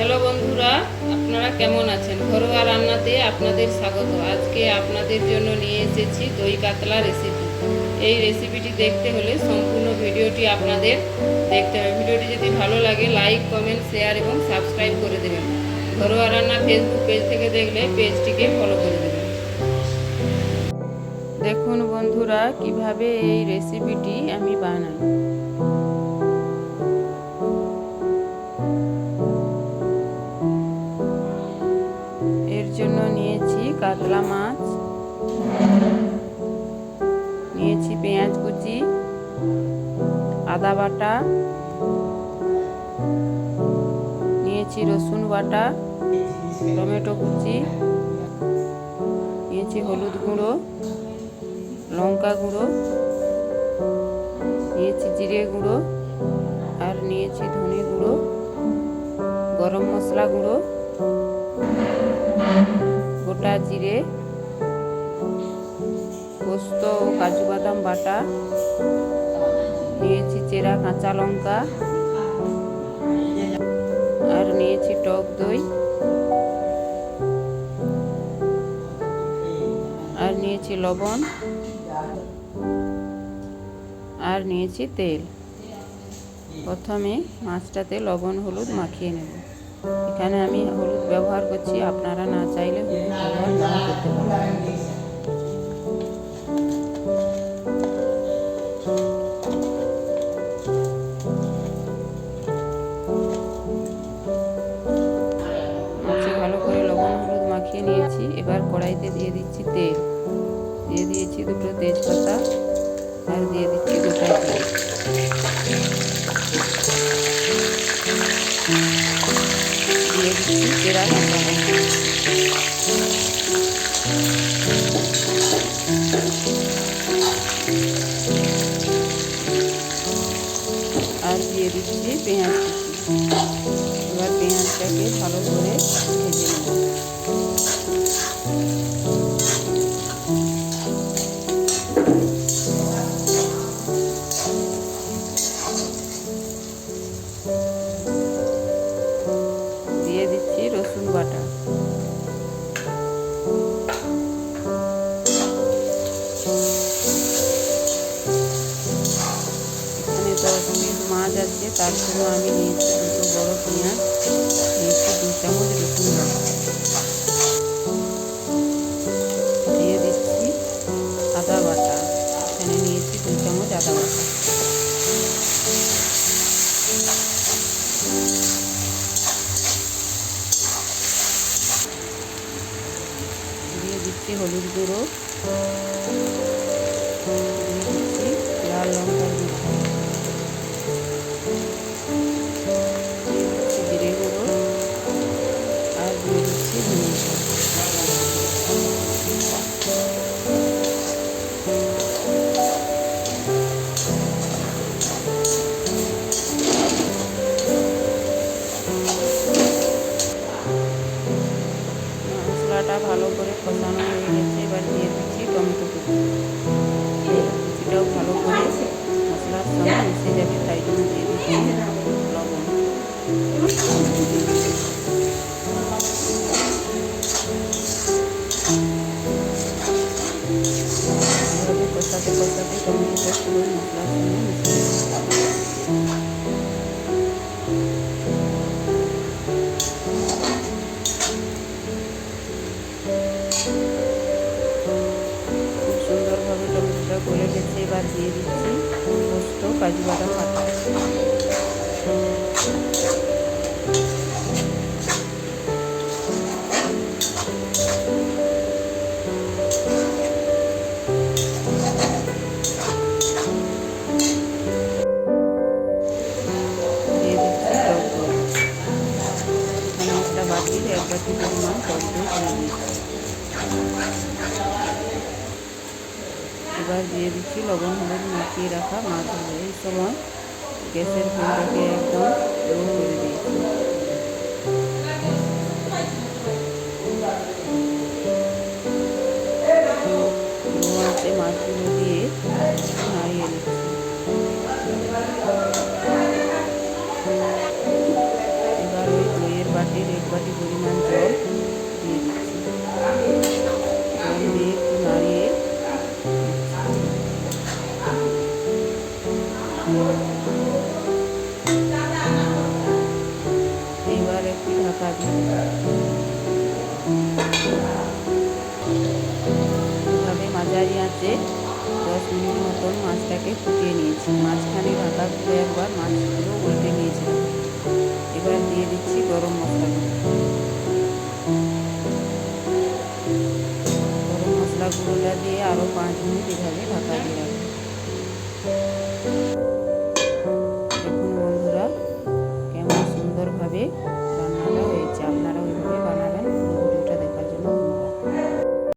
Hello বন্ধুরা, আপনারা কেমন আছেন? ঘরোয়া রান্নাতে আপনাদের স্বাগত। আজকে আপনাদের জন্য নিয়ে এসেছি দই কাতলা রেসিপি। এই রেসিপিটি দেখতে হলে সম্পূর্ণ ভিডিওটি আপনাদের দেখতে হবে। ভিডিওটি যদি ভালো লাগে লাইক, কমেন্ট, শেয়ার এবং সাবস্ক্রাইব করে দেবেন। ঘরোয়া রান্না ফেসবুক পেজ থেকে দেখলে পেজটিকে ফলো করে দেবেন। দেখুন বন্ধুরা, কিভাবে এই রেসিপিটি আমি বানাই। এর জন্য নিয়েছি কাতলা মাছ, নিয়েছি পেঁয়াজ কুচি, আদা বাটা, নিয়েছি রসুন বাটা, টমেটো কুচি, নিয়েছি হলুদ গুঁড়ো, লঙ্কা গুঁড়ো, নিয়েছি জিরে গুঁড়ো, আর নিয়েছি ধনে গুঁড়ো, গরম মশলা গুঁড়ো, গোটা জিরে, পোস্ত ও কাজু বাদাম বাটা, নিয়েছি চেরা কাঁচা লঙ্কা, আর নিয়েছি টক দই, আর নিয়েছি লবণ, আর নিয়েছি তেল। প্রথমে মাছটাতে লবণ হলুদ মাখিয়ে নেব। এখানে আমি হলুদ ব্যবহার করছি, আপনারা না চাইলে হলুদ ব্যবহার না করতে পারেন। ভালো করে লবণ হলুদ মাখিয়ে নিয়েছি। এবার কড়াইতে দিয়ে দিচ্ছি তেল, দিয়ে দিয়েছি দুটো তেজপাতা, আর দিয়ে দিচ্ছি গোটা জিরে, দিয়ে দিচ্ছি চেরা কাঁচা লঙ্কা, আর দিয়ে দিচ্ছি পেঁয়াজ কুচি। এবার পেঁয়াজটাকে ভালো করে ভেজে নেব। দিয়ে দিচ্ছি রসুন বাটা, এখানে 10 পিস মাছ আছে, তার জন্য আমি নিয়েছি দুটো বড় পেঁয়াজ, নিয়েছি 2 চামচ রসুন বাটা, দিয়ে দিচ্ছি আদা বাটা, এখানে নিয়েছি 2 চামচ আদা বাটা, দিয়ে দিচ্ছি হলুদ গুঁড়ো, দিয়ে দিচ্ছি লাল লঙ্কার গুঁড়ো, দিয়ে দিচ্ছি জিরে গুঁড়ো, আর দিয়ে দিচ্ছি ধনে গুঁড়ো। মশলাটা ভালো করে কষানো হয়ে গেছে। এবার দিয়ে দিচ্ছি টমেটো কুচি। কুচিটাও ভালো করে মশলার সঙ্গে মিশে যাবে, তাই জন্য দিয়ে দিচ্ছি লবণ। এভাবে কষাতে কষাতে টমেটোটা পুরো মশলার সঙ্গে মিশে যাবে। সুন্দরভাবে টমেটোটা গলে গেছে। এবার দিয়ে দিচ্ছি পোস্ত কাজু বাদাম বাটা, দিয়ে দিচ্ছি টক দই। এখানে একটা বাটির 1 বাটি পরিমাণ টক দই দিয়ে দিচ্ছি। এবার দিয়ে দিচ্ছি লবণ হলুদ মাখিয়ে রাখা মাছগুলো। এই সময় গ্যাসের ফ্লেমটাকে একদম লো করে দিয়েছি। লো আঁচে মাছগুলো দিয়ে নাড়িয়ে নিচ্ছি। এবার ওই দইয়ের বাটি এবার একটি ঢাকা দিয়ে এভাবে মাঝারি আঁচে 10 মিনিট মতন মাছটাকে ফুটিয়ে নিয়েছি। মাঝখানে ঢাকা খুলে একবার মাছগুলো উল্টে নিয়েছিলাম। এবার দিয়ে দিচ্ছি গরম মশলা। গরম মশলা গুঁড়োটা দিয়ে আরও 5 মিনিট এভাবে ঢাকা দিয়ে রাখবো। দেখুন বন্ধুরা, কেমন সুন্দরভাবে রান্নাটা হয়েছে। আপনারা